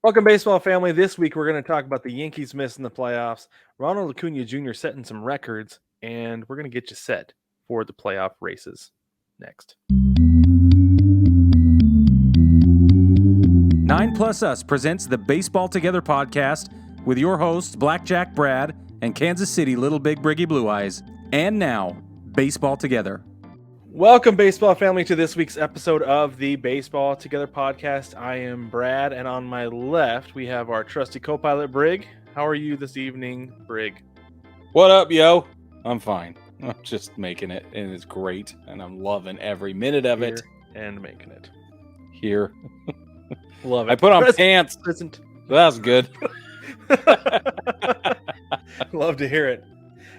Welcome, baseball family. This week, we're going to talk about the Yankees missing the playoffs, Ronald Acuna Jr. setting some records, and we're going to get you set for the playoff races next. 9 Plus Us presents the Baseball Together podcast with your hosts, Blackjack Brad and Kansas City Little Big Briggy Blue Eyes. And now, Baseball Together. Welcome, baseball family, to this week's episode of the Baseball Together podcast. I am Brad, and on my left, we have our trusty co-pilot, Brig. How are you this evening, Brig? What up, yo? I'm fine. I'm just making it, and it's great, and I'm loving every minute of it. And making it. Here. Love it. I put on pants. Present. That's good. Love to hear it.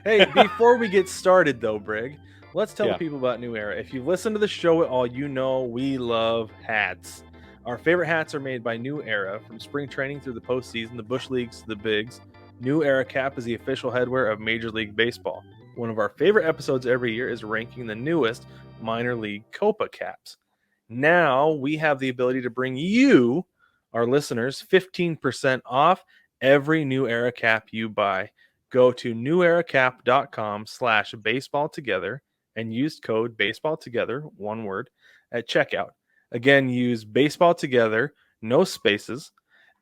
Hey, before we get started, though, Brig, let's tell the people about New Era. If you've listened to the show at all, you know we love hats. Our favorite hats are made by New Era. From spring training through the postseason, the Bush Leagues to the Bigs, New Era Cap is the official headwear of Major League Baseball. One of our favorite episodes every year is ranking the newest minor league Copa caps. Now we have the ability to bring you, our listeners, 15% off every New Era cap you buy. Go to neweracap.com/baseballtogether and use code baseballtogether, one word, at checkout. Again, use baseballtogether, no spaces,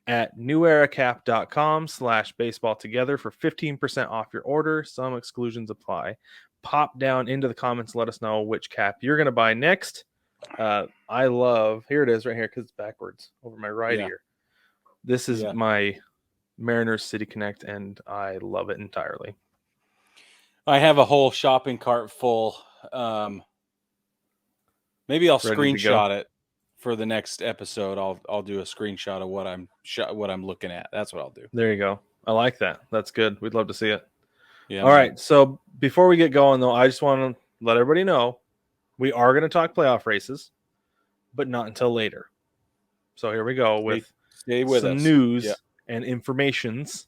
at neweracap.com/baseballtogether for 15% off your order. Some exclusions apply. Pop down into the comments. Let us know which cap you're going to buy next. I love, here it is right here because it's backwards over my right ear. This is my Mariners City Connect, and I love it entirely. I have a whole shopping cart full. Maybe I'll screenshot it for the next episode. I'll do a screenshot of what I'm looking at. That's what I'll do. There you go. I like that. That's good. We'd love to see it. Yeah. All right. So before we get going, though, I just want to let everybody know we are going to talk playoff races, but not until later. So here we go with some news and informations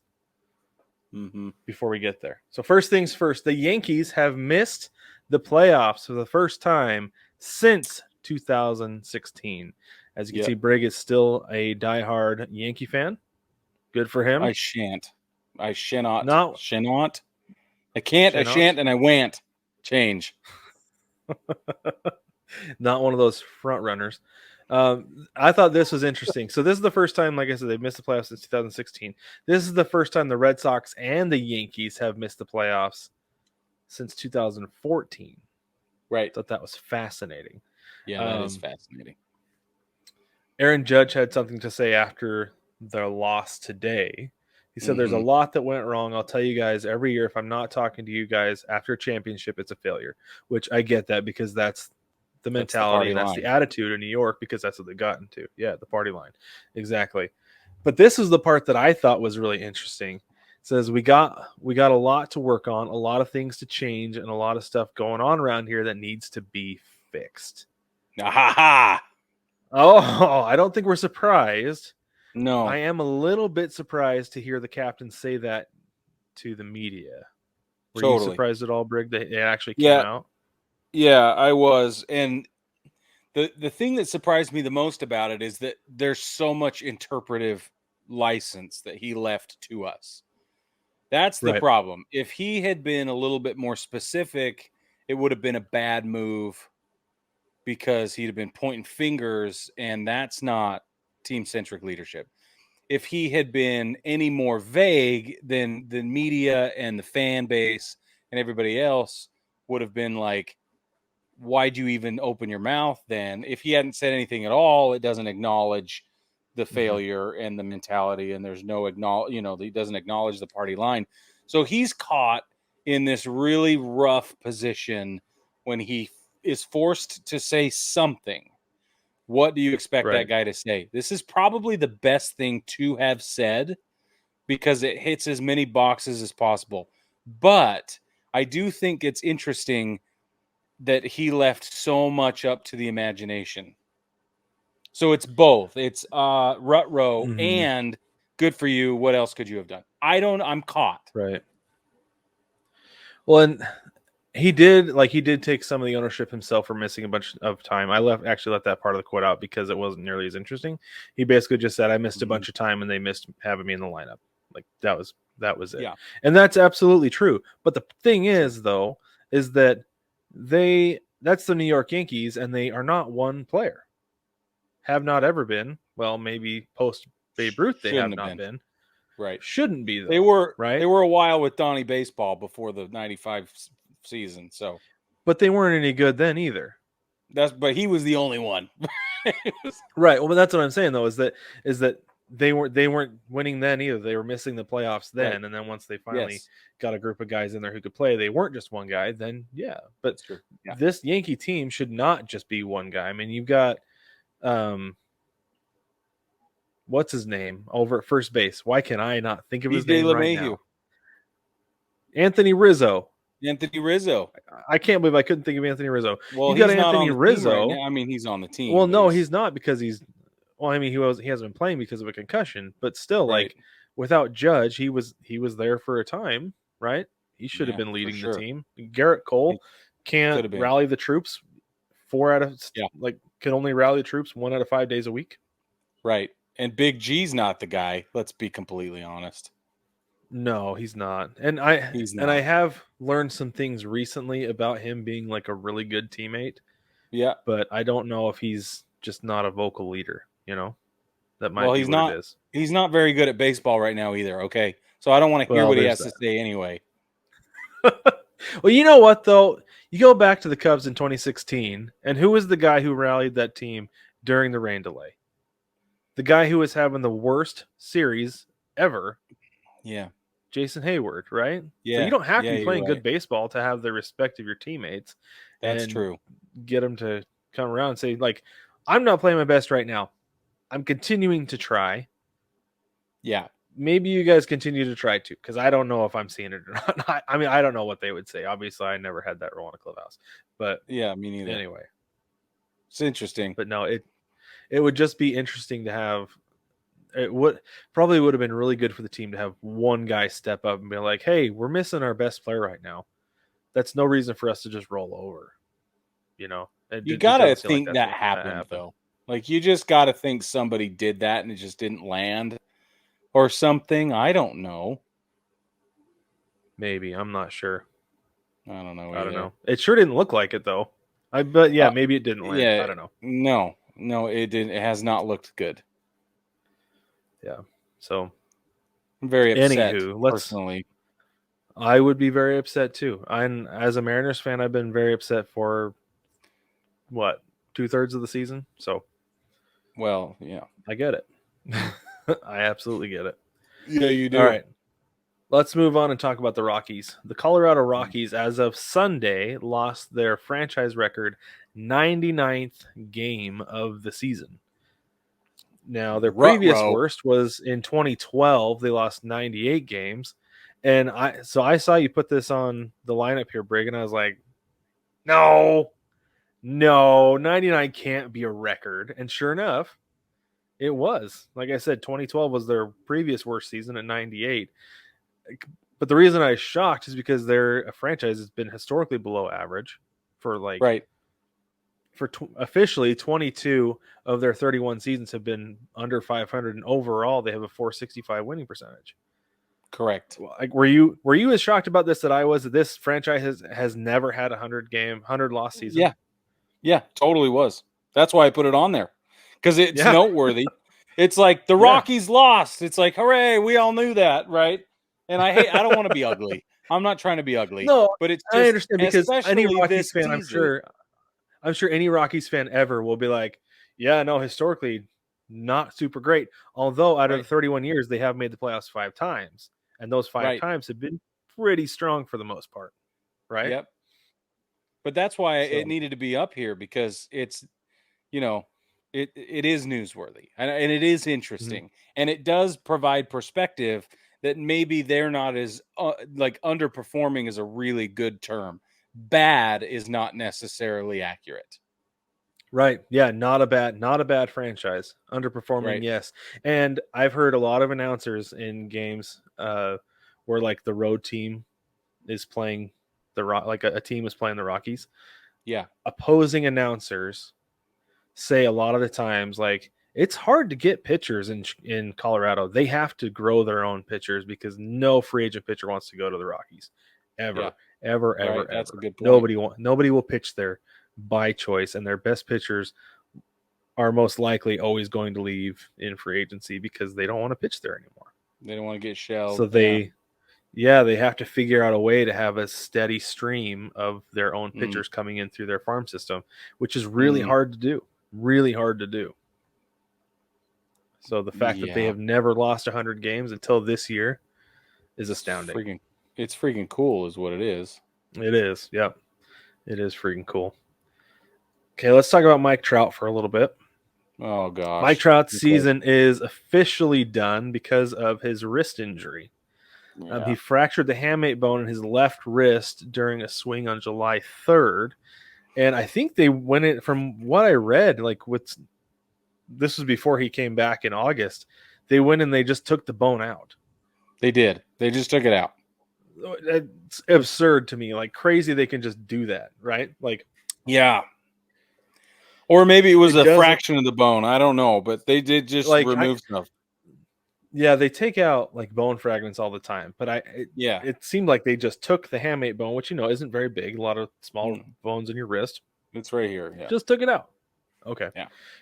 before we get there. So first things first, the Yankees have missed the playoffs for the first time since 2016. As you can see, Brig is still a diehard Yankee fan. Good for him. I shan't. I shannot. No. Shannot. I can't. I shan't, and I wa'n't. Change. Not one of those front runners. I thought this was interesting. So this is the first time, like I said, they've missed the playoffs since 2016. This is the first time the Red Sox and the Yankees have missed the playoffs since 2014. Right. I thought that was fascinating. Yeah, that is fascinating. Aaron Judge had something to say after their loss today. He said there's a lot that went wrong. I'll tell you guys every year, if I'm not talking to you guys after a championship, it's a failure, which I get that because that's the mentality and that's the attitude in New York because that's what they've gotten to. Yeah, the party line. Exactly. But this is the part that I thought was really interesting. It says we got a lot to work on, a lot of things to change, and a lot of stuff going on around here that needs to be fixed. Ha! Oh, I don't think we're surprised. No. I am a little bit surprised to hear the captain say that to the media. Were you surprised at all, Brig, that it actually came out? Yeah, I was. And the thing that surprised me the most about it is that there's so much interpretive license that he left to us. That's the problem. If he had been a little bit more specific, it would have been a bad move because he'd have been pointing fingers, and that's not team-centric leadership. If he had been any more vague, then the media and the fan base and everybody else would have been like, why'd you even open your mouth then? If he hadn't said anything at all, it doesn't acknowledge the failure and the mentality, and there's no he doesn't acknowledge the party line. So he's caught in this really rough position when he is forced to say something. What do you expect that guy to say? This is probably the best thing to have said because it hits as many boxes as possible. But I do think it's interesting that he left so much up to the imagination. So it's both. It's rut-row and good for you. What else could you have done? I'm caught. Right. Well, He did take some of the ownership himself for missing a bunch of time. I actually let that part of the quote out because it wasn't nearly as interesting. He basically just said, I missed a bunch of time and they missed having me in the lineup. Like that was it. Yeah. And that's absolutely true. But the thing is, though, is that that's the New York Yankees, and they are not one player. Have not ever been. Well, maybe post Babe Ruth they have not been. Right. Shouldn't be, though. They were right. They were a while with Donnie Baseball before the 95 season. So, but they weren't any good then either. But he was the only one. Right. Well, but that's what I'm saying, though, is that they weren't winning then either. They were missing the playoffs then, right. And then once they finally got a group of guys in there who could play, they weren't just one guy. Then but this Yankee team should not just be one guy. I mean, you've got what's his name over at first base? Why can I not think of his name right now? Anthony Rizzo. I can't believe I couldn't think of Anthony Rizzo. Well, you got Anthony Rizzo. Right, I mean, he's on the team. Well, no, he's not, because he's. Well, I mean, he hasn't been playing because of a concussion, but still, right. Like without Judge, he was there for a time, right? He should have been leading the team. Garrett Cole can't rally the troops. Can only rally the troops 1 out of 5 days a week. Right, and Big G's not the guy. Let's be completely honest. No, he's not. And I have learned some things recently about him being like a really good teammate. Yeah, but I don't know if he's just not a vocal leader. That might be what it is. He's not very good at baseball right now either. Okay, so I don't want to hear what he has to say anyway. Well, you know what though? You go back to the Cubs in 2016, and who was the guy who rallied that team during the rain delay? The guy who was having the worst series ever. Yeah. Jason Hayward, right? Yeah. So you don't have to be playing good baseball to have the respect of your teammates. That's true. Get them to come around and say, like, I'm not playing my best right now. I'm continuing to try. Yeah. Maybe you guys continue to try too, because I don't know if I'm seeing it or not. I mean, I don't know what they would say. Obviously, I never had that role in a clubhouse. But yeah, me neither. Anyway. It's interesting. But no, it would just be interesting to have. It would have been really good for the team to have one guy step up and be like, hey, we're missing our best player right now. That's no reason for us to just roll over. You got to think that happened, though. Like, you just got to think somebody did that and it just didn't land or something. I don't know. Maybe. I'm not sure. I don't know. I don't know. It sure didn't look like it, though. But maybe it didn't land. Yeah, I don't know. No, it didn't. It has not looked good. Yeah. So I'm very upset. Personally, I would be very upset too. As a Mariners fan, I've been very upset for 2/3 of the season. So, well, yeah, I get it. I absolutely get it. Yeah, you do. All right. Let's move on and talk about the Rockies. The Colorado Rockies, as of Sunday, lost their franchise record 99th game of the season. Now, their previous worst was in 2012. They lost 98 games. And I saw you put this on the lineup here, Brig, and I was like, no, 99 can't be a record. And sure enough, it was. Like I said, 2012 was their previous worst season at 98. But the reason I was shocked is because they're a franchise that's been historically below average for officially 22 of their 31 seasons have been under 500, and overall they have a 465 winning percentage. Correct. Like, were you as shocked about this that I was? That this franchise has never had 100 loss season? Yeah, totally was. That's why I put it on there, because it's noteworthy. It's like the Rockies lost. It's like, hooray, we all knew that, right? And I don't want to be ugly. I'm not trying to be ugly. No, but it's I understand, because any Rockies fan, I'm sure any Rockies fan ever will be like, yeah, no, historically not super great. Although out of the 31 years, they have made the playoffs 5 times. And those 5 times have been pretty strong for the most part. Right? Yep. But that's why it needed to be up here, because it's, it is newsworthy and it is interesting. And it does provide perspective that maybe they're not as underperforming is a really good term. Bad is not necessarily accurate. Right. Yeah. Not a bad franchise. Underperforming. Yes. And I've heard a lot of announcers in games where like the road team is playing like a team is playing the Rockies, Yeah. opposing announcers say a lot of the times, like, it's hard to get pitchers in Colorado. They have to grow their own pitchers because no free agent pitcher wants to go to the Rockies ever, ever. That's a good point. Nobody will pitch there by choice, and their best pitchers are most likely always going to leave in free agency because they don't want to pitch there anymore. They don't want to get shelled. So they have to figure out a way to have a steady stream of their own pitchers coming in through their farm system, which is really hard to do. Really hard to do. So the fact that they have never lost 100 games until this year is astounding. It's freaking cool is what it is. It is. Yep. It is freaking cool. Okay, let's talk about Mike Trout for a little bit. Oh, gosh. Mike Trout's season is officially done because of his wrist injury. Yeah. He fractured the hamate bone in his left wrist during a swing on July 3rd. And I think they went in, from what I read, like this was before he came back in August, they went and they just took the bone out. They did. They just took it out. It's absurd to me. Like, crazy they can just do that, right? Like, yeah. Or maybe it was a fraction of the bone. I don't know, but they did just remove stuff. Yeah, they take out like bone fragments all the time, but it seemed like they just took the hamate bone, which isn't very big. A lot of small bones in your wrist. It's right here. Yeah. Just took it out. Okay.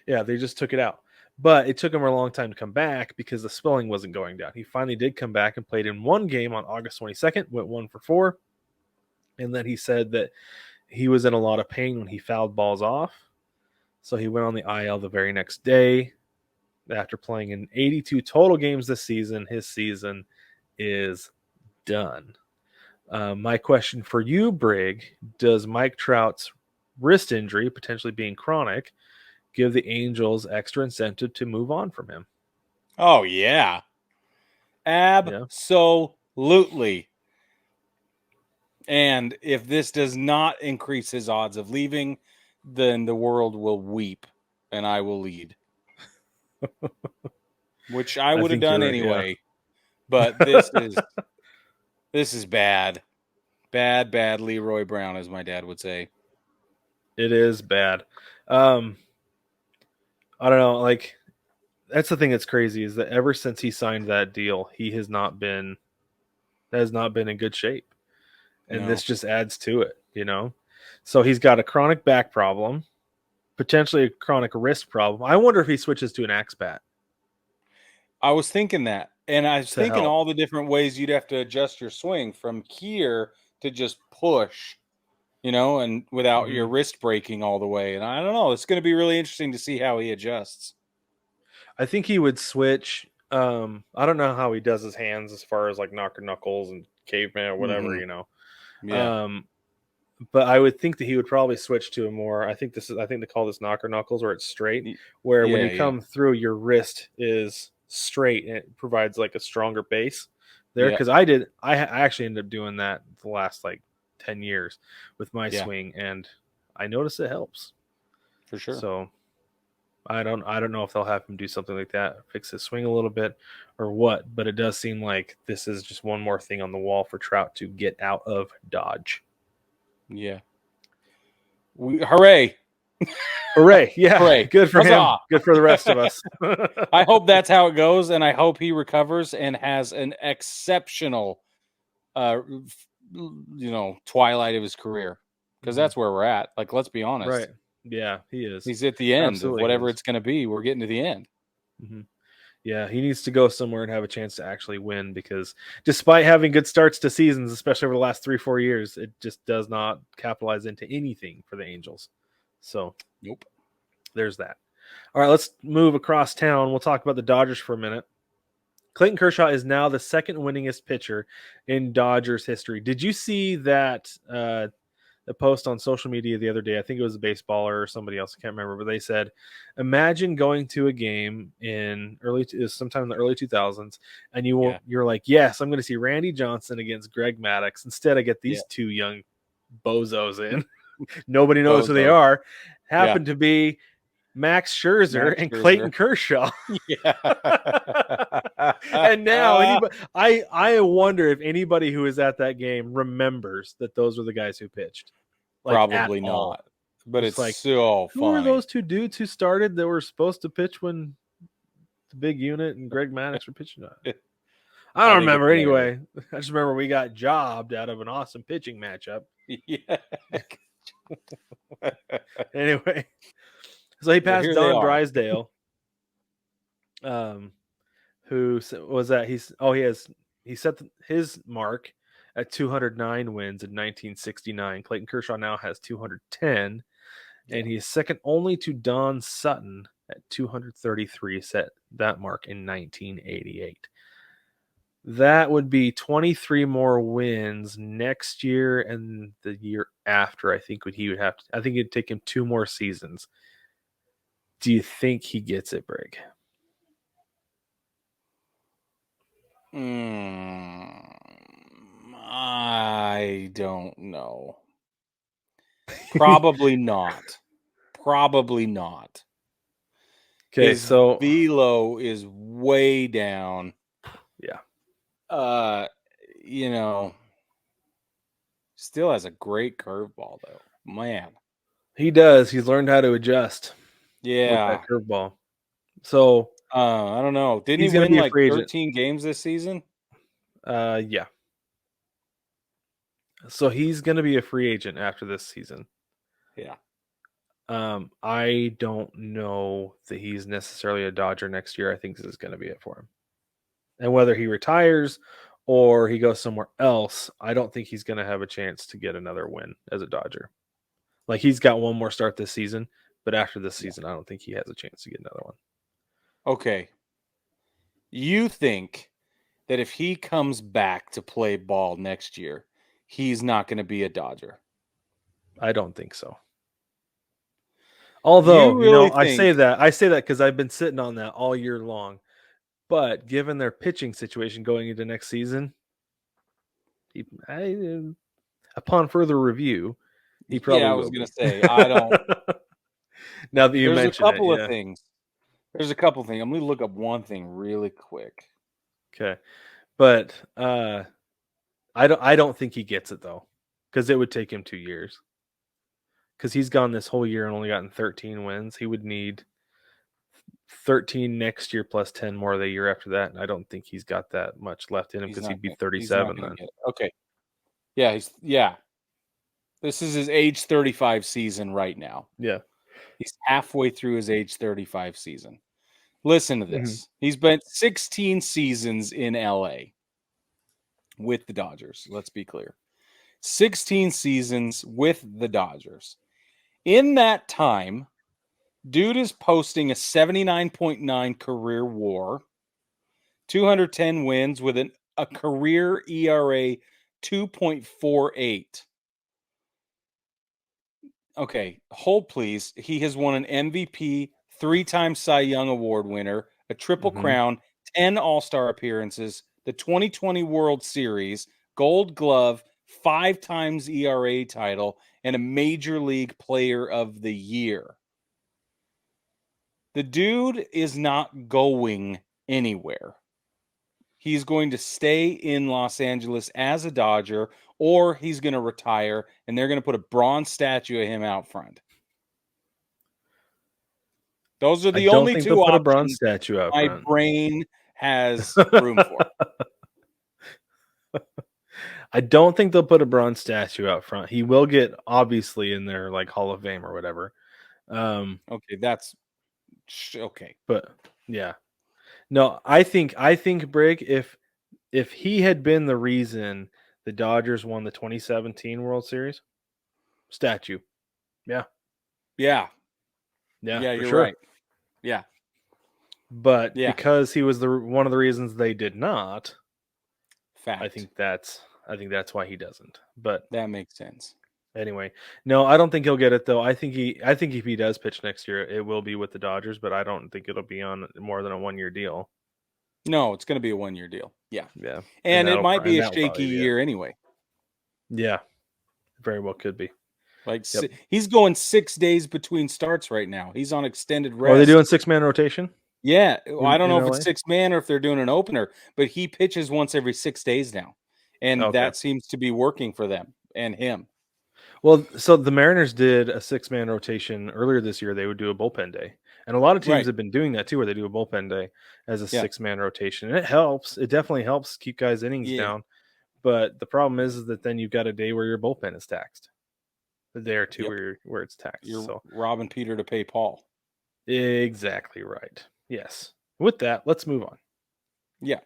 Yeah, they just took it out. But it took him a long time to come back because the swelling wasn't going down. He finally did come back and played in one game on August 22nd, went 1 for 4. And then he said that he was in a lot of pain when he fouled balls off. So he went on the IL the very next day. After playing in 82 total games this season, his season is done. My question for you, Brig, does Mike Trout's wrist injury, potentially being chronic, give the Angels extra incentive to move on from him? Oh, yeah. Absolutely. And if this does not increase his odds of leaving, then the world will weep and I will lead. Which I would have done anyway. Yeah. But this is bad. Bad Leroy Brown, as my dad would say. It is bad. I don't know, like, that's the thing that's crazy is that ever since he signed that deal, he has not been in good shape. And this just adds to it, So he's got a chronic back problem, potentially a chronic wrist problem. I wonder if he switches to an axe bat. I was thinking that. And I was thinking all the different ways you'd have to adjust your swing from here to just push, and without your wrist breaking all the way. And I don't know. It's going to be really interesting to see how he adjusts. I think he would switch. I don't know how he does his hands as far as like knocker knuckles and caveman or whatever, Yeah. But I would think that he would probably switch to a more, I think they call this knocker knuckles, where it's straight, where when you come through, your wrist is straight and it provides like a stronger base there. Because I actually ended up doing that the last like 10 years with my swing, and I notice it helps for sure. So I don't know if they'll have him do something like that, fix his swing a little bit or what, but it does seem like this is just one more thing on the wall for Trout to get out of Dodge. Yeah. Hooray. Hooray. Yeah. Hooray. Good for him. Good for the rest of us. I hope that's how it goes, and I hope he recovers and has an exceptional twilight of his career, because that's where we're at. Like, let's be honest. Right. Yeah, he is. He's at the end of whatever it's going to be. We're getting to the end. Mm-hmm. Yeah, he needs to go somewhere and have a chance to actually win, because despite having good starts to seasons, especially over the last 3-4 years, it just does not capitalize into anything for the Angels. So, nope. There's that. All right, let's move across town. We'll talk about the Dodgers for a minute. Clayton Kershaw is now the second winningest pitcher in Dodgers history. Did you see that a post on social media the other day? I think it was a baseballer or somebody else, I can't remember, but they said, imagine going to a game in sometime in the early 2000s, and you're like, yes, I'm going to see Randy Johnson against Greg Maddux. Instead, I get these two young bozos in. Nobody knows who they are. Happen to be Max Scherzer and Clayton Kershaw. Yeah. And now I wonder if anybody who was at that game remembers that those were the guys who pitched. Like, probably not. But it's like, so who funny. were those two dudes who started that were supposed to pitch when the big unit and Greg Maddux were pitching? I don't remember anyway. I just remember we got jobbed out of an awesome pitching matchup. Yeah. Anyway, so he passed Don Drysdale, who was that? He set his mark at 209 wins in 1969. Clayton Kershaw now has 210, and he is second only to Don Sutton at 233. Set that mark in 1988. That would be 23 more wins next year and the year after. I think I think it'd take him 2 more seasons. Do you think he gets it, Brig? I don't know. Probably not. Probably not. Okay, his velo is way down. Yeah. Still has a great curveball though. Man. He does. He's learned how to adjust. Yeah. With that curveball. So I don't know. Didn't he win like 13 games this season? Yeah. So he's going to be a free agent after this season. Yeah. I don't know that he's necessarily a Dodger next year. I think this is going to be it for him. And whether he retires or he goes somewhere else, I don't think he's going to have a chance to get another win as a Dodger. Like, he's got one more start this season, but after this season, I don't think he has a chance to get another one. Okay. You think that if he comes back to play ball next year, he's not going to be a Dodger? I don't think so. Although, I say that because I've been sitting on that all year long. But given their pitching situation going into next season, upon further review, he probably will. I was going to say, I don't. Now that you mentioned it, there's a couple of things. There's a couple of things. I'm going to look up one thing really quick. Okay, but I don't think he gets it though, because it would take him 2 years. Because he's gone this whole year and only gotten 13 wins. He would need 13 next year plus 10 more the year after that. And I don't think he's got that much left in him because he'd be 37 then. Okay. Yeah, This is his age 35 season right now. Yeah. He's halfway through his age 35 season. Listen to this. Mm-hmm. He's been 16 seasons in LA with the Dodgers. Let's be clear. 16 seasons with the Dodgers. In that time, dude is posting a 79.9 career WAR, 210 wins with a career ERA 2.48. Okay, hold please. He has won an MVP, 3-time Cy Young Award winner, a Triple Crown, 10 All-Star appearances, the 2020 World Series, Gold Glove, 5 times ERA title, and a Major League Player of the Year. The dude is not going anywhere. He's going to stay in Los Angeles as a Dodger, or he's going to retire, and they're going to put a bronze statue of him out front. Those are the only two options put a bronze statue out my front. brain has room for. I don't think they'll put a bronze statue out front. He will get obviously in their like Hall of Fame or whatever. Okay, that's okay. But yeah. No, I think Brig, if he had been the reason the Dodgers won the 2017 World Series, statue. Yeah. Yeah. Yeah, yeah, you're sure. right. Yeah. But because he was one of the reasons they did not, fact. I think that's why he doesn't. But that makes sense. Anyway, no, I don't think he'll get it though. I think if he does pitch next year, it will be with the Dodgers, but I don't think it'll be on more than a 1-year deal. No, it's going to be a 1-year deal. Yeah. Yeah. And it might be a shaky year anyway. Yeah. Very well could be. Like Yep. he's going 6 days between starts right now. He's on extended rest. Are they doing 6-man rotation? Yeah, I don't know if LA? it's 6-man or if they're doing an opener, but he pitches once every 6 days now, and that seems to be working for them and him. Well, so the Mariners did a 6-man rotation earlier this year. They would do a bullpen day, and a lot of teams have been doing that too, where they do a bullpen day as a 6-man rotation, and it helps. It definitely helps keep guys' innings down. But the problem is that then you've got a day where your bullpen is taxed, a day or two where it's taxed. You're robbing Peter to pay Paul. Exactly right. Yes. With that, let's move on. Yeah,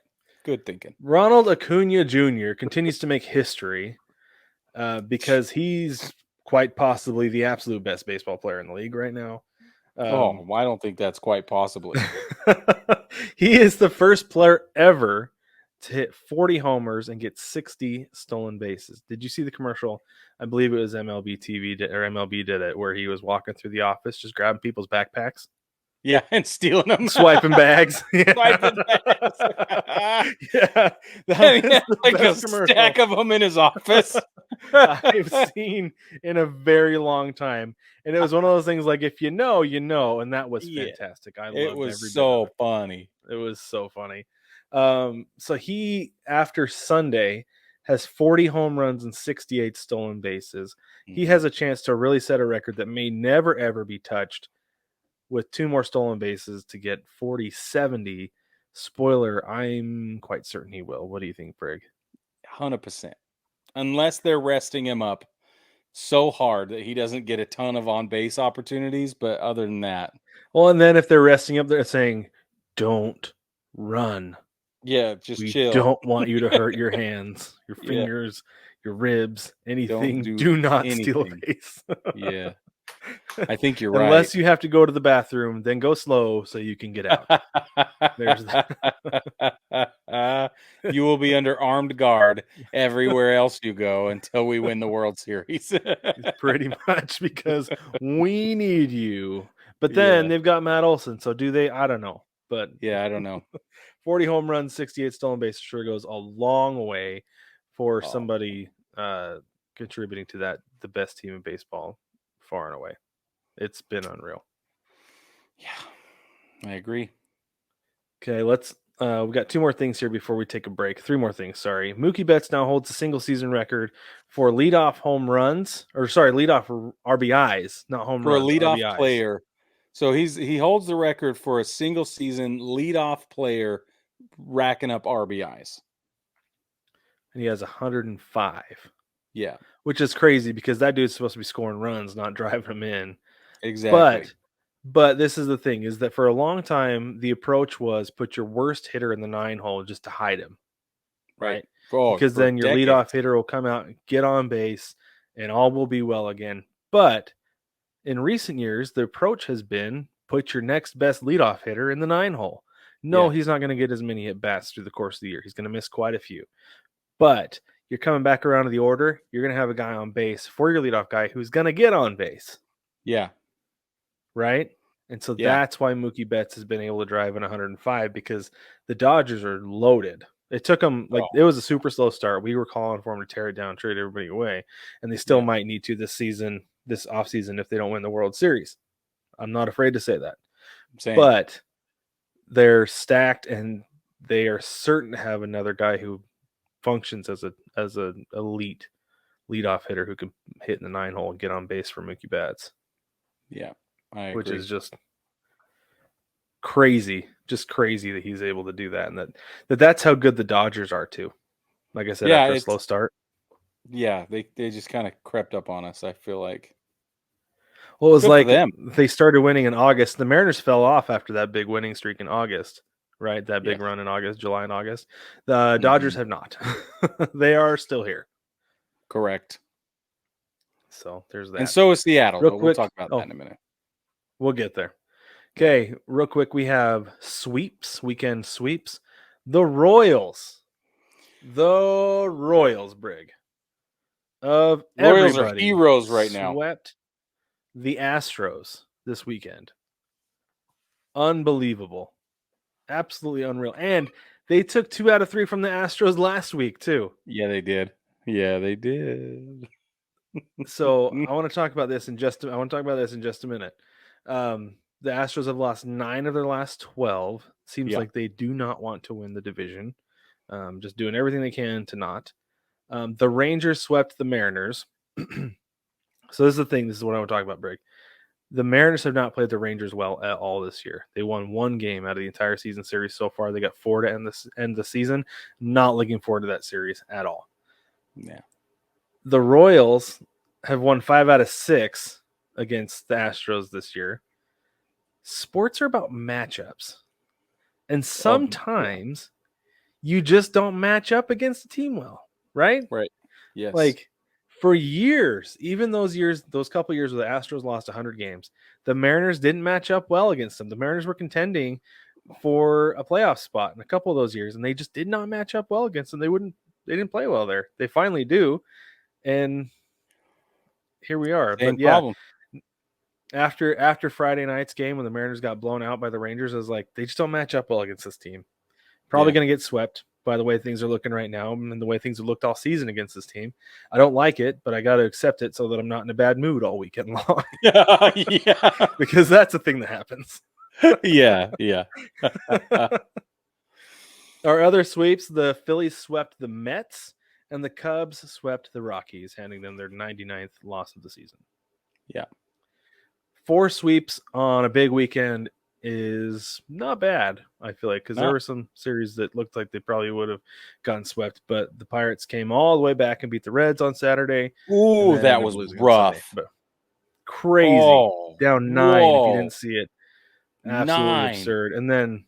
good thinking. Ronald Acuna Jr. continues to make history because he's quite possibly the absolute best baseball player in the league right now. I don't think that's quite possibly. He is the first player ever to hit 40 homers and get 60 stolen bases. Did you see the commercial? I believe it was MLB TV or MLB did it, where he was walking through the office just grabbing people's backpacks. Yeah, and stealing them. Swiping bags. Yeah. Swiping bags. Yeah. Like a stack of them in his office. I've seen in a very long time. And it was one of those things like, if you know, you know. And that was fantastic. I loved it. It was so funny. It was so funny. So he, after Sunday, has 40 home runs and 68 stolen bases. He has a chance to really set a record that may never, ever be touched, with 2 more stolen bases to get 40-70. Spoiler, I'm quite certain he will. What do you think, Brig? 100%. Unless they're resting him up so hard that he doesn't get a ton of on-base opportunities, but other than that. Well, and then if they're resting up, they're saying, don't run. Yeah, just chill. We don't want you to hurt your hands, your fingers, your ribs, anything. Do not steal a base. Yeah. I think you're right. Unless you have to go to the bathroom, then go slow so you can get out. There's that. You will be under armed guard everywhere else you go until we win the World Series. Pretty much, because we need you. But then they've got Matt Olson, so do they? I don't know. But yeah, I don't know. 40 home runs, 68 stolen bases sure goes a long way for somebody contributing to that, the best team in baseball, far and away. It's been unreal. Yeah, I agree. Okay, let's we got 2 more things here before we take a break. 3 more things, sorry. Mookie Betts now holds a single season record for leadoff home runs, leadoff RBIs, not home runs. For a leadoff RBIs. Player. So he holds the record for a single season leadoff player racking up RBIs. And he has 105. Yeah. Which is crazy because that dude's supposed to be scoring runs, not driving them in. Exactly. But this is the thing, is that for a long time, the approach was put your worst hitter in the 9 hole just to hide him. Right? Because then your leadoff hitter will come out and get on base and all will be well again. But in recent years, the approach has been put your next best leadoff hitter in the 9 hole. No, he's not going to get as many at bats through the course of the year. He's going to miss quite a few. But you're coming back around to the order, you're going to have a guy on base for your leadoff guy who's going to get on base. Yeah. Right? And so that's why Mookie Betts has been able to drive in 105, because the Dodgers are loaded. It took them, it was a super slow start. We were calling for them to tear it down, trade everybody away. And they still might need to this season, this offseason, if they don't win the World Series. I'm not afraid to say that. Same. But they're stacked, and they are certain to have another guy who functions as a elite leadoff hitter who can hit in the 9 hole and get on base for Mookie Betts. Yeah, I agree. Which is just crazy that he's able to do that, and that's how good the Dodgers are too. Like I said, after a slow start. Yeah, they just kind of crept up on us, I feel like. Well, it was like they started winning in August. The Mariners fell off after that big winning streak in August. Right, that big run in August, July and August. The Dodgers have not. They are still here. Correct. So there's that. And so is Seattle. But we'll talk about that in a minute. We'll get there. Okay, real quick, we have weekend sweeps. The Royals, Brig. Of Royals are heroes right now. Swept the Astros this weekend. Unbelievable. Absolutely unreal. And they took 2 out of 3 from the Astros last week, too. Yeah, they did. So I want to talk about this in just a minute. The Astros have lost 9 of their last 12. Seems like they do not want to win the division. Just doing everything they can to not. The Rangers swept the Mariners. So this is the thing. This is what I want to talk about, Brig. The Mariners have not played the Rangers well at all this year. They won 1 game out of the entire season series so far. They got 4 to end the season. Not looking forward to that series at all. Yeah. The Royals have won 5 out of 6 against the Astros this year. Sports are about matchups. And sometimes you just don't match up against the team well, right? Right. Yes. Like for years, even those couple years where the Astros lost 100 games, the Mariners didn't match up well against them. The Mariners were contending for a playoff spot in a couple of those years, and they just did not match up well against them. They didn't play well there. They finally do. And here we are. Same but yeah, problem. After Friday night's game when the Mariners got blown out by the Rangers, I was like, they just don't match up well against this team. Probably going to get swept by the way things are looking right now and the way things have looked all season against this team. I don't like it, but I got to accept it so that I'm not in a bad mood all weekend long. Yeah. Because that's the thing that happens. Yeah. Our other sweeps, the Phillies swept the Mets and the Cubs swept the Rockies, handing them their 99th loss of the season. Yeah. 4 sweeps on a big weekend is not bad, I feel like, because there were some series that looked like they probably would have gotten swept, but the Pirates came all the way back and beat the Reds on Saturday. Ooh, that was rough. But crazy. Down 9 if you didn't see it. Absolutely absurd. And then,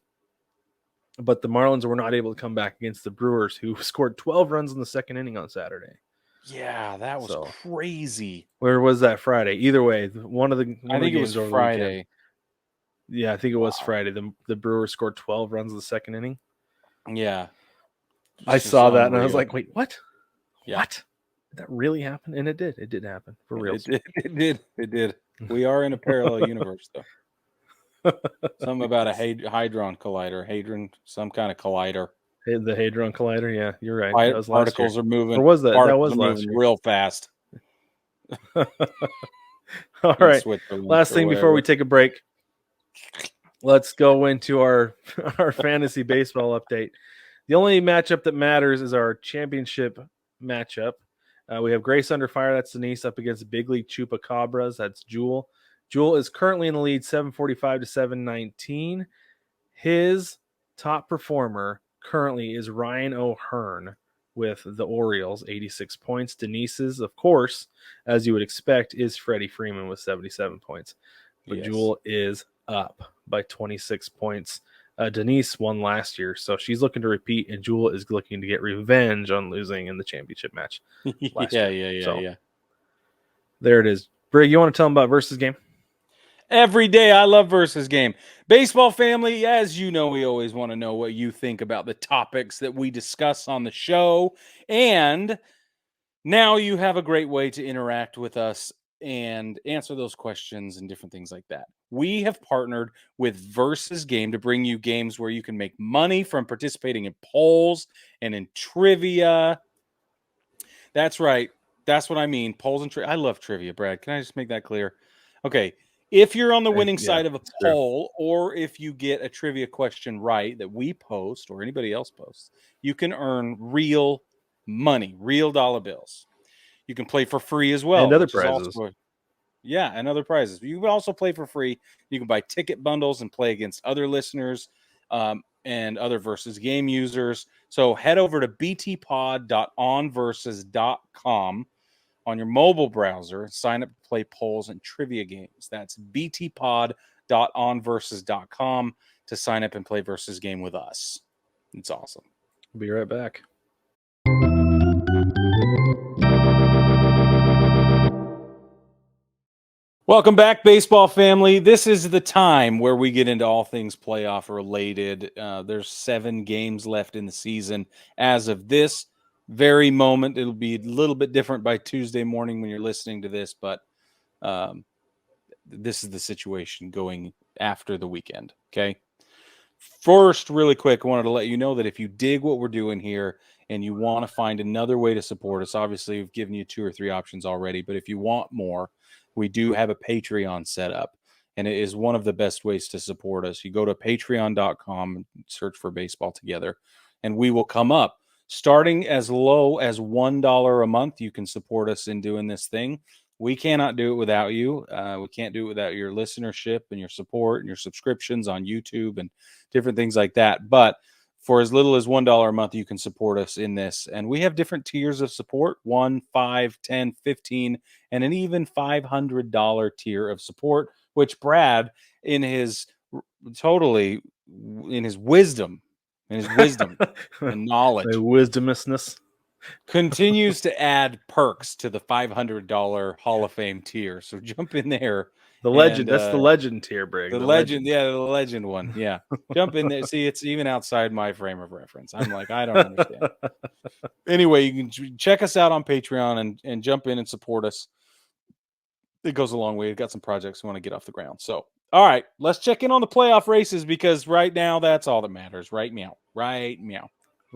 but the Marlins were not able to come back against the Brewers, who scored 12 runs in the second inning on Saturday. Yeah, that was crazy. Where was that Friday? Either way, I think it was Friday. Yeah, I think it was Friday. The Brewers scored 12 runs in the second inning. Yeah. I saw that and I was like, wait, what? Yeah. What? Did that really happen? And it did. It did happen for real. It did. We are in a parallel universe, though. Something about a hadron collider. Some kind of collider. The Hadron Collider, yeah, you're right. That was particles are moving. Or was that? That was last year. Real fast. All right. Last thing before we take a break. Let's go into our fantasy baseball update. The only matchup that matters is our championship matchup. We have Grace Under Fire. That's Denise up against Big League Chupacabras. That's Jewel. Jewel is currently in the lead, 745 to 719. His top performer currently is Ryan O'Hearn with the Orioles, 86 points. Denise's, of course, as you would expect, is Freddie Freeman with 77 points. But Jewel is up by 26 points. Denise won last year, so she's looking to repeat, and Jewel is looking to get revenge on losing in the championship match last year. There it is. Brig, you want to tell them about Versus Game? Every day I love Versus Game. Baseball family, as you know, we always want to know what you think about the topics that we discuss on the show. And now you have a great way to interact with us and answer those questions and different things like that. We have partnered with Versus Game to bring you games where you can make money from participating in polls and in trivia. That's right. That's what I mean. Polls and trivia. I love trivia, Brad. Can I just make that clear? Okay. If you're on the winning side of a poll, or if you get a trivia question right that we post or anybody else posts, you can earn real money, real dollar bills. You can play for free as well. And other prizes. And other prizes. You can also play for free. You can buy ticket bundles and play against other listeners and other Versus Game users. So head over to btpod.onversus.com on your mobile browser and sign up to play polls and trivia games. That's btpod.onversus.com to sign up and play Versus Game with us. It's awesome. We'll be right back. Welcome back, baseball family. This is the time where we get into all things playoff related. There's 7 games left in the season as of this very moment. It'll be a little bit different by Tuesday morning when you're listening to this, but this is the situation going after the weekend. Okay. First, really quick, I wanted to let you know that if you dig what we're doing here and you want to find another way to support us, obviously we've given you 2 or 3 options already, but if you want more, we do have a Patreon set up, and it is one of the best ways to support us. You go to patreon.com and search for Baseball Together, and we will come up. Starting as low as $1 a month, you can support us in doing this thing. We cannot do it without you. We can't do it without your listenership and your support and your subscriptions on YouTube and different things like that. But for as little as $1 a month, you can support us in this. And we have different tiers of support: 1, 5, 10, 15, and an even $500 tier of support, which Brad, in his wisdom and knowledge, My wisdomousness. continues to add perks to the $500 Hall of Fame tier. So jump in there. The legend. That's the legend tier, Brig. The legend. Yeah, the legend one. Yeah. Jump in there. See, it's even outside my frame of reference. I'm like, I don't understand. Anyway, you can check us out on Patreon and jump in and support us. It goes a long way. We've got some projects we want to get off the ground. So, all right, let's check in on the playoff races, because right now that's all that matters. Right meow. Right meow.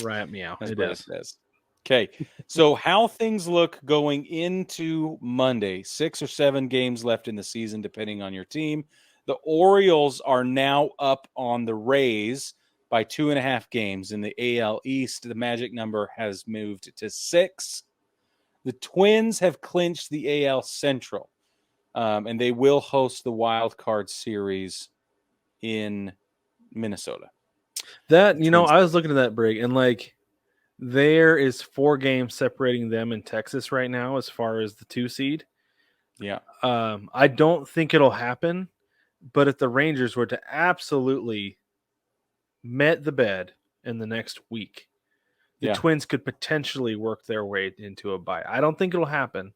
Right meow. That's It what is. it says. Okay, so how things look going into Monday. 6 or 7 games left in the season, depending on your team. The Orioles are now up on the Rays by 2.5 games. In the AL East, the magic number has moved to 6. The Twins have clinched the AL Central, and they will host the wild card series in Minnesota. That, I was looking at that, Brig, and like, there is 4 games separating them in Texas right now as far as the 2 seed. Yeah. I don't think it'll happen, but if the Rangers were to absolutely met the bed in the next week, the Twins could potentially work their way into a bye. I don't think it'll happen,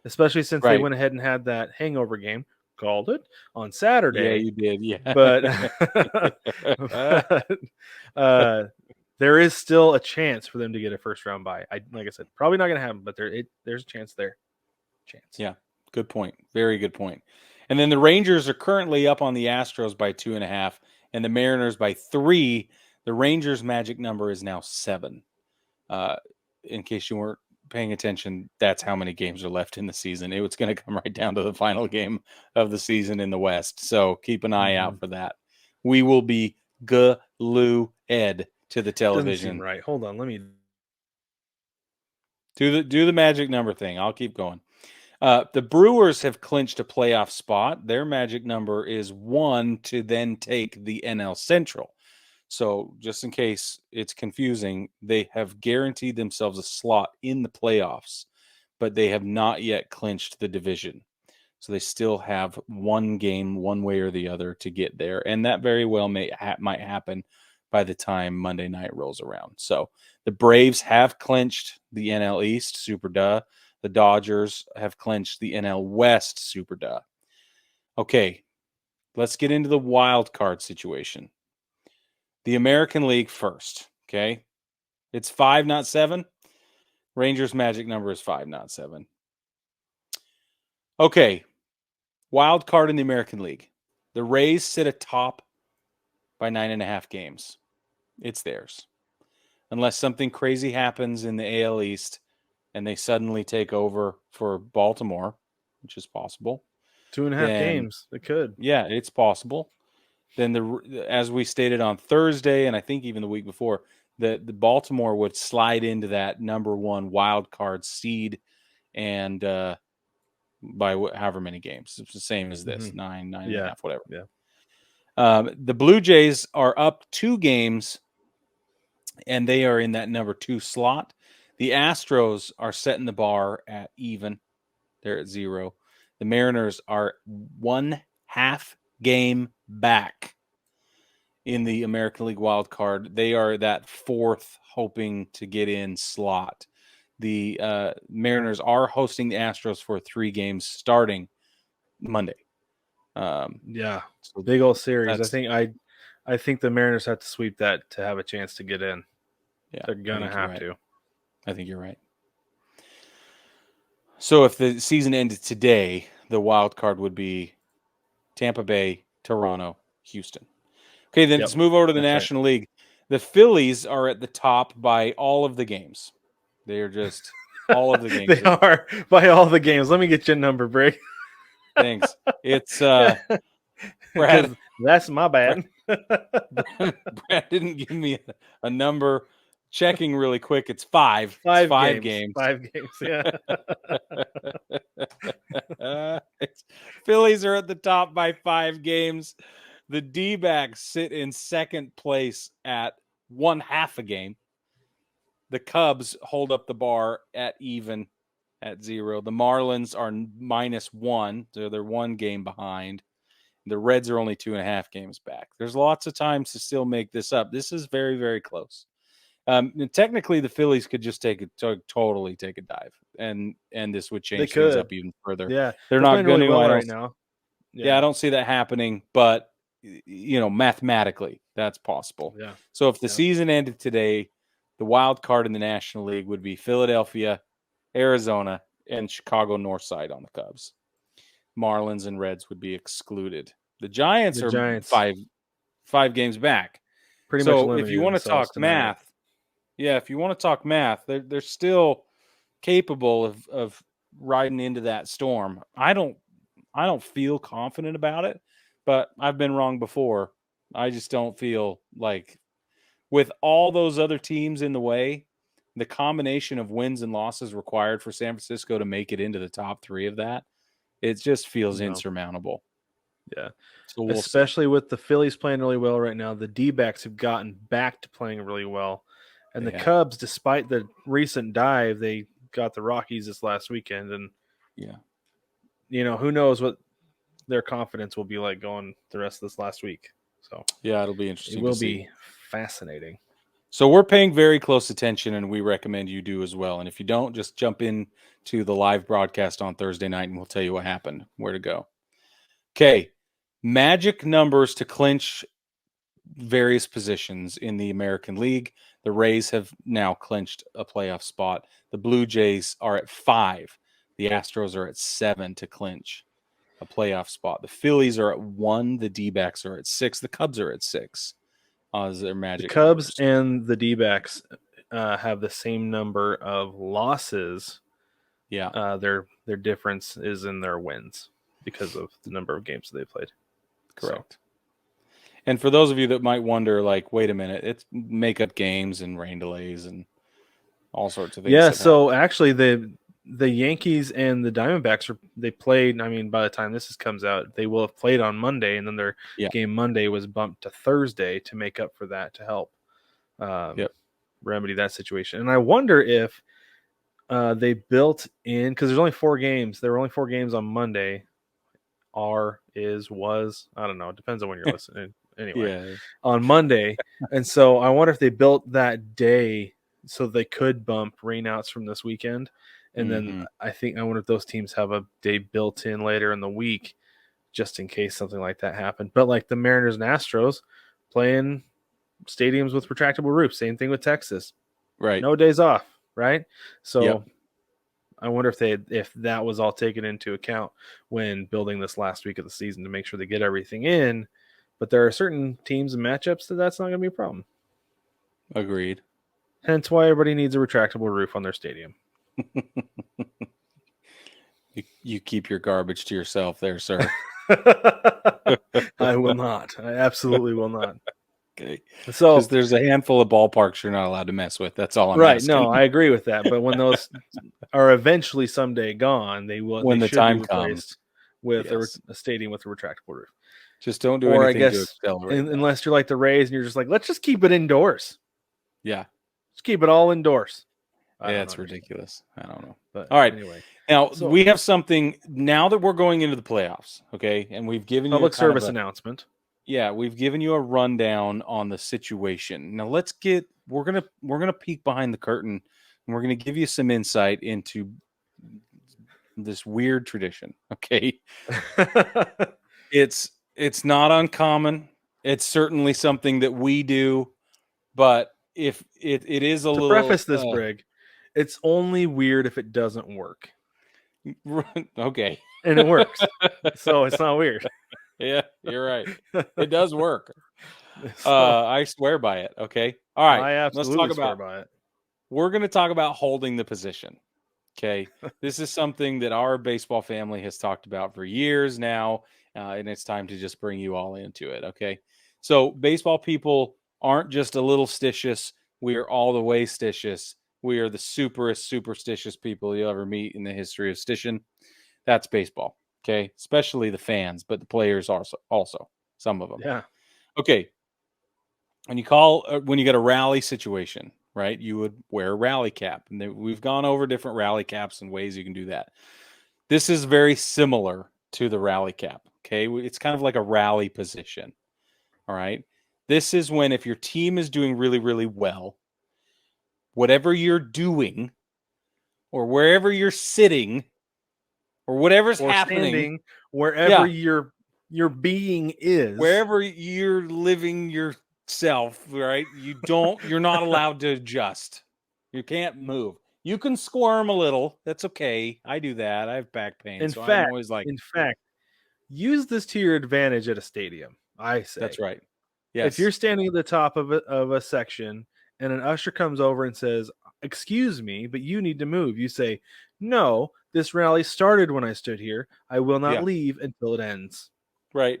especially since they went ahead and had that hangover game, called it, on Saturday. Yeah, you did. Yeah. But there is still a chance for them to get a first round bye. Like I said, probably not going to happen, but there's a chance there. Yeah, good point. Very good point. And then the Rangers are currently up on the Astros by 2.5, and the Mariners by 3. The Rangers' magic number is now 7. In case you weren't paying attention, that's how many games are left in the season. It's going to come right down to the final game of the season in the West. So keep an eye out for that. We will be glued to the television. Doesn't seem right. Hold on, let me do the magic number thing. I'll keep going. The Brewers have clinched a playoff spot. Their magic number is 1 to then take the NL Central. So just in case it's confusing, they have guaranteed themselves a slot in the playoffs, but they have not yet clinched the division. So they still have 1 game, one way or the other, to get there. And that very well might happen by the time Monday night rolls around. So the Braves have clinched the NL East, super duh. The Dodgers have clinched the NL West, super duh. Okay, let's get into the wild card situation. The American League first, okay? It's 5, not 7. Rangers' magic number is 5, not 7. Okay, wild card in the American League. The Rays sit atop by 9.5 games. It's theirs. Unless something crazy happens in the AL East and they suddenly take over for Baltimore, which is possible. 2.5 games. It could. Yeah, it's possible. Then as we stated on Thursday, and I think even the week before, the Baltimore would slide into that number 1 wild card seed, and by however many games, it's the same as this, 9.5, whatever. Yeah. The Blue Jays are up 2 games, and they are in that number 2 slot. The Astros are setting the bar at even; they're at 0. The Mariners are 1/2 game back in the American League wild card. They are that 4th hoping to get in slot. The Mariners are hosting the Astros for 3 games starting Monday. Yeah, so big old series. I think the Mariners have to sweep that to have a chance to get in. Yeah, they're gonna have to. I think you're right. So if the season ended today, the wild card would be Tampa Bay, Toronto, Houston. Okay, then let's move over to the National League. The Phillies are at the top by all of the games. They are just all of the games. They are by all the games. Let me get your number, Brig. Thanks. It's Brad. That's my bad. Brad didn't give me a number. Checking really quick. It's 5. Five Games. 5 games. Yeah. Phillies are at the top by 5 games. The D-backs sit in second place at 1/2 a game. The Cubs hold up the bar at even at 0. The Marlins are -1, so they're 1 game behind. The Reds are only 2.5 games back. There's lots of times to still make this up. This is very, very close. Technically, the Phillies could just totally take a dive, and this would change things up even further. Yeah, they're not going really well right now. Yeah, I don't see that happening, but mathematically, that's possible. Yeah. So if the season ended today, the wild card in the National League would be Philadelphia, Arizona, and Chicago North Side on the Cubs. Marlins and Reds would be excluded. The Giants are 5 games back. Pretty much. So if you want to talk math, if you want to talk math, they're still capable of riding into that storm. I don't feel confident about it, but I've been wrong before. I just don't feel like, with all those other teams in the way, the combination of wins and losses required for San Francisco to make it into the top 3 of that, it just feels insurmountable. Yeah. So especially with the Phillies playing really well right now. The D-backs have gotten back to playing really well. And the Cubs, despite the recent dive, they got the Rockies this last weekend. And, who knows what their confidence will be like going the rest of this last week. So, it'll be interesting. It will be fascinating. So we're paying very close attention, and we recommend you do as well. And if you don't, just jump in to the live broadcast on Thursday night, and we'll tell you what happened, where to go. Okay, magic numbers to clinch various positions in the American League. The Rays have now clinched a playoff spot. The Blue Jays are at 5. The Astros are at 7 to clinch a playoff spot. The Phillies are at 1. The D-backs are at 6. The Cubs are at 6. As their magic. The Cubs and the D-backs have the same number of losses. Yeah. Their difference is in their wins because of the number of games that they played. Correct. So. And for those of you that might wonder, like, wait a minute, it's makeup games and rain delays and all sorts of things. Yeah, so actually the Yankees and the Diamondbacks they played. I mean, by the time this comes out, they will have played on Monday, and then their game Monday was bumped to Thursday to make up for that, to help remedy that situation. And I wonder if they built in, because there's only 4 games. There were only 4 games on Monday. Was I don't know. It depends on when you're listening. Anyway, on Monday, and so I wonder if they built that day so they could bump rainouts from this weekend. And then I wonder if those teams have a day built in later in the week just in case something like that happened. But like the Mariners and Astros playing stadiums with retractable roofs, same thing with Texas. Right. No days off, right? So I wonder if that was all taken into account when building this last week of the season to make sure they get everything in. But there are certain teams and matchups that's not going to be a problem. Agreed. Hence why everybody needs a retractable roof on their stadium. You keep your garbage to yourself there, sir. I will not. I absolutely will not. Okay. So there's a handful of ballparks you're not allowed to mess with. That's all I'm asking. No, I agree with that. But when those are eventually someday gone, they will. When they the time comes, with a stadium with a retractable roof. Just don't do anything to accelerate. Unless you're like the Rays and you're just like, let's just keep it indoors. Yeah, just keep it all indoors. Yeah, it's ridiculous. I don't know. But all right. Anyway, now we have something now that we're going into the playoffs. Okay, and we've given public service announcement. Yeah, we've given you a rundown on the situation. Now we're gonna peek behind the curtain, and we're gonna give you some insight into this weird tradition. Okay, it's not uncommon. It's certainly something that we do, but if it is a little. To preface this, Brig, it's only weird if it doesn't work. Okay, and it works, so it's not weird. Yeah, you're right. It does work. So, I swear by it. Okay. All right. I Let's absolutely talk swear about. by it. We're going to talk about holding the position. Okay. This is something that our baseball family has talked about for years now, and it's time to just bring you all into it. Okay. So, baseball people aren't just a little stitious. We are all the way stitious. We are the superstitious people you'll ever meet in the history of stition. That's baseball. Okay. Especially the fans, but the players also some of them. Yeah. Okay. When you get a rally situation, right, you would wear a rally cap. And we've gone over different rally caps and ways you can do that. This is very similar to the rally cap. Okay. It's kind of like a rally position. All right. This is when, if your team is doing really, really well, whatever you're doing or wherever you're sitting or whatever's Or happening, standing wherever your being is. wherever you're living yourself, right? You're not allowed to adjust. You can't move. You can squirm a little. That's okay. I do that. I have back pain. In So I'm fact, always like, use this to your advantage at a stadium. I say that's right. Yes. If you're standing at the top of a section and an usher comes over and says, "Excuse me, but you need to move," you say, "No, this rally started when I stood here. I will not leave until it ends." Right.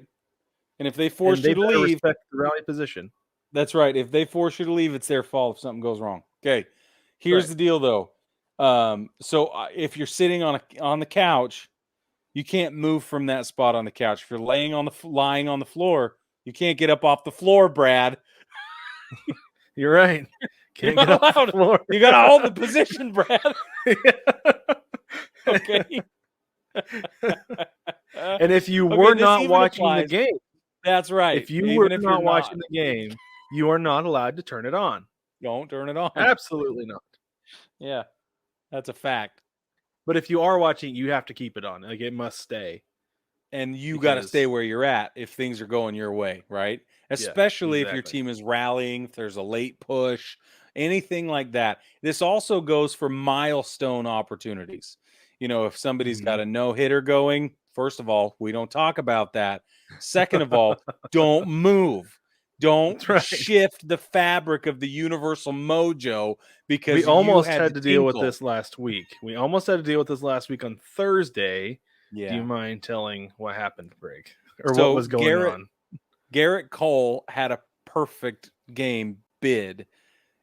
And if they force you to leave, respect the rally position. that's right. If they force you to leave, it's their fault if something goes wrong. Okay. Here's the deal, though. So if you're sitting on the couch, you can't move from that spot on the couch. If you're lying on the floor, you can't get up off the floor, Brad. You're right. Can't get off the floor. You got to hold the position, Brad. Okay. And if you were not watching the game, that's right. If you were not watching the game, you are not allowed to turn it on. Don't turn it on. Absolutely not. Yeah, that's a fact. But if you are watching, you have to keep it on. Like, it must stay. And you got to stay where you're at if things are going your way, right? Especially if your team is rallying, if there's a late push, anything like that. This also goes for milestone opportunities. If somebody's got a no-hitter going, first of all, we don't talk about that. Second of all, don't move. Don't shift the fabric of the universal mojo, because we almost had to deal with this last week. We almost had to deal with this last week on Thursday. Yeah. Do you mind telling what happened, Brig? Or what was going on? Garrett Cole had a perfect game bid.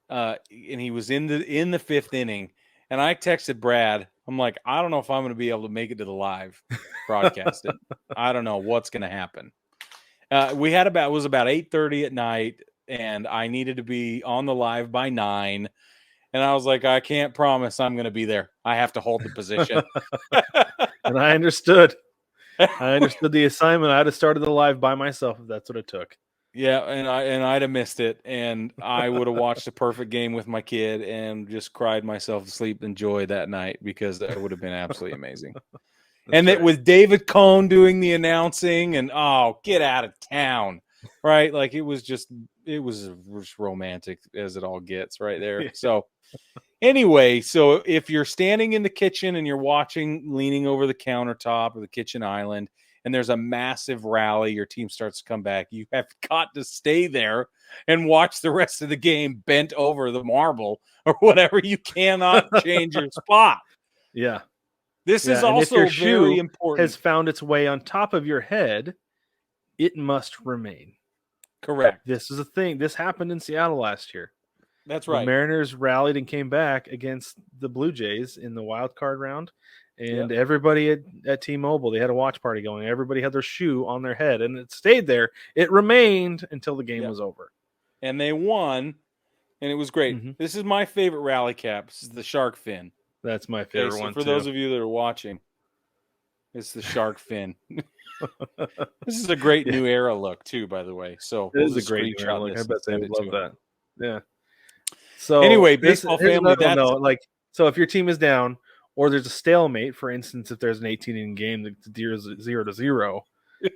And he was in the fifth inning. And I texted Brad. I'm like, I don't know if I'm going to be able to make it to the live broadcast. I don't know what's going to happen. It was about 8:30 at night, and I needed to be on the live by 9. And I was like, I can't promise I'm going to be there. I have to hold the position. And I understood. I understood the assignment. I'd have started the live by myself if that's what it took. Yeah, and I'd have missed it, and I would have watched a perfect game with my kid and just cried myself to sleep in joy that night, because that would have been absolutely amazing. And that with David Cohn doing the announcing, and get out of town, right? Like, it was just romantic as it all gets right there. So anyway, so if you're standing in the kitchen and you're watching, leaning over the countertop of the kitchen island, and there's a massive rally, your team starts to come back, you have got to stay there and watch the rest of the game bent over the marble or whatever. You cannot change your spot. Yeah. This is also very important. Has found its way on top of your head, it must remain. Correct. This is a thing. This happened in Seattle last year. That's right. The Mariners rallied and came back against the Blue Jays in the wild card round. And everybody at T-Mobile, they had a watch party going. Everybody had their shoe on their head, and it stayed there. It remained until the game was over. And they won, and it was great. Mm-hmm. This is my favorite rally cap. This is the shark fin. That's my favorite one, for those of you that are watching, it's the shark fin. This is a great new era look, too, by the way. So it is a great new era look. I bet they would love that. Yeah. So anyway, baseball family, so if your team is down, or there's a stalemate, for instance, if there's an 18-inning game that's 0-0,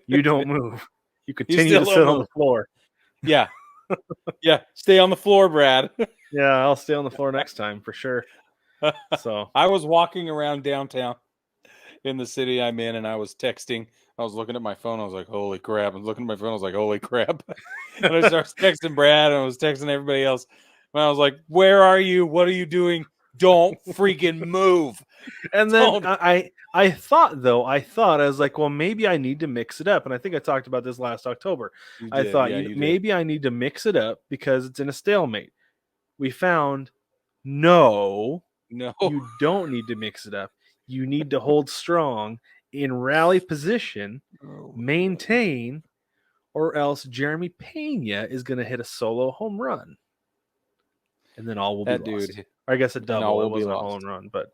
you don't move. You continue to sit on the floor. Yeah. Yeah. Stay on the floor, Brad. Yeah, I'll stay on the floor next time for sure. So I was walking around downtown in the city I'm in, and I was texting I was looking at my phone. I was like, holy crap. I was looking at my phone. I was like, holy crap. And I started texting Brad, and I was texting everybody else. And I was like, where are you? What are you doing? Don't freaking move. And then I thought, I was like, well, maybe I need to mix it up. And I think I talked about this last October. I thought, maybe I need to mix it up because it's in a stalemate. We found, no, you don't need to mix it up. You need to hold strong in rally position, maintain, or else Jeremy Pena is going to hit a solo home run. And then all will be lost. Dude, or I guess a double. It wasn't a home run, but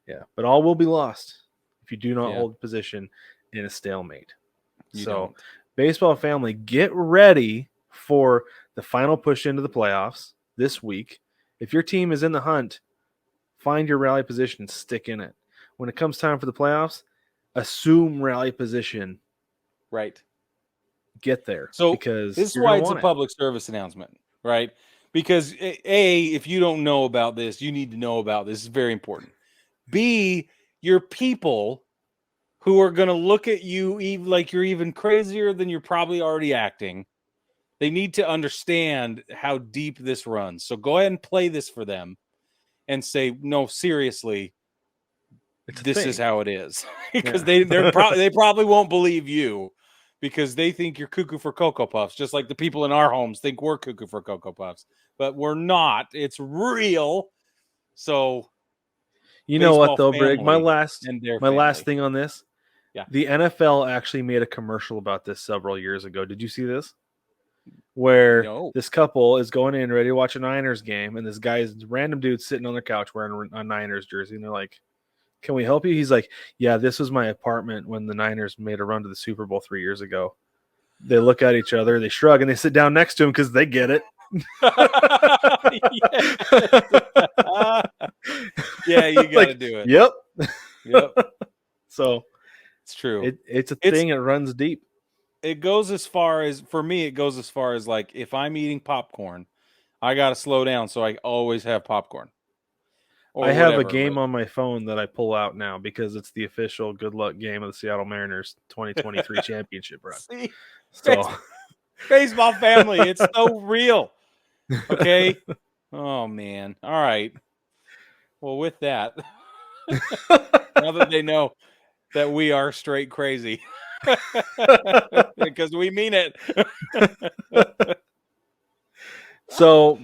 yeah. But all will be lost if you do not hold position in a stalemate. So, baseball family, get ready for the final push into the playoffs this week. If your team is in the hunt, find your rally position and stick in it. When it comes time for the playoffs, assume rally position. Right. Get there. So because this is why it's a public service announcement, right? Because A, if you don't know about this, you need to know about this. It's very important. B, your people who are going to look at you like you're even crazier than you're probably already acting, they need to understand how deep this runs. So go ahead and play this for them and say, no, seriously, this is how it is. Because they probably won't believe you because they think you're cuckoo for Cocoa Puffs, just like the people in our homes think we're cuckoo for Cocoa Puffs. But we're not. It's real. So you know what though, Brig? My last thing on this. Yeah. The NFL actually made a commercial about this several years ago. Did you see this? Where this couple is going in ready to watch a Niners game, and this random dude sitting on their couch wearing a Niners jersey, and they're like, "Can we help you?" He's like, "Yeah, this was my apartment when the Niners made a run to the Super Bowl 3 years ago." They look at each other, they shrug, and they sit down next to him because they get it. Yeah, you got to do it. Yep. So it's true. It's a thing. It runs deep. It goes as far as, for me, like, if I'm eating popcorn, I got to slow down. So I always have popcorn. I have a game on my phone that I pull out now because it's the official good luck game of the Seattle Mariners 2023 championship run. See? So baseball family, it's so real. Okay. Oh man. All right. Well, with that, now that they know that we are straight crazy, because we mean it. So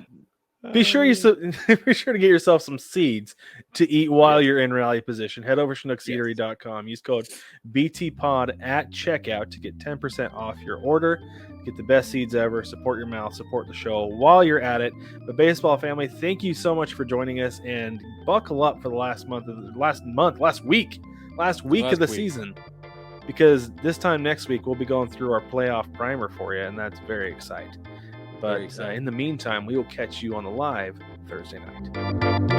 be sure to get yourself some seeds to eat while you're in rally position. Head over to schnookseatery.com. Use code BTPOD at checkout to get 10% off your order. Get the best seeds ever. Support your mouth. Support the show while you're at it. But baseball family, thank you so much for joining us, and buckle up for the last week of the season, because this time next week we'll be going through our playoff primer for you, and that's very exciting. But in the meantime, we will catch you on the live Thursday night.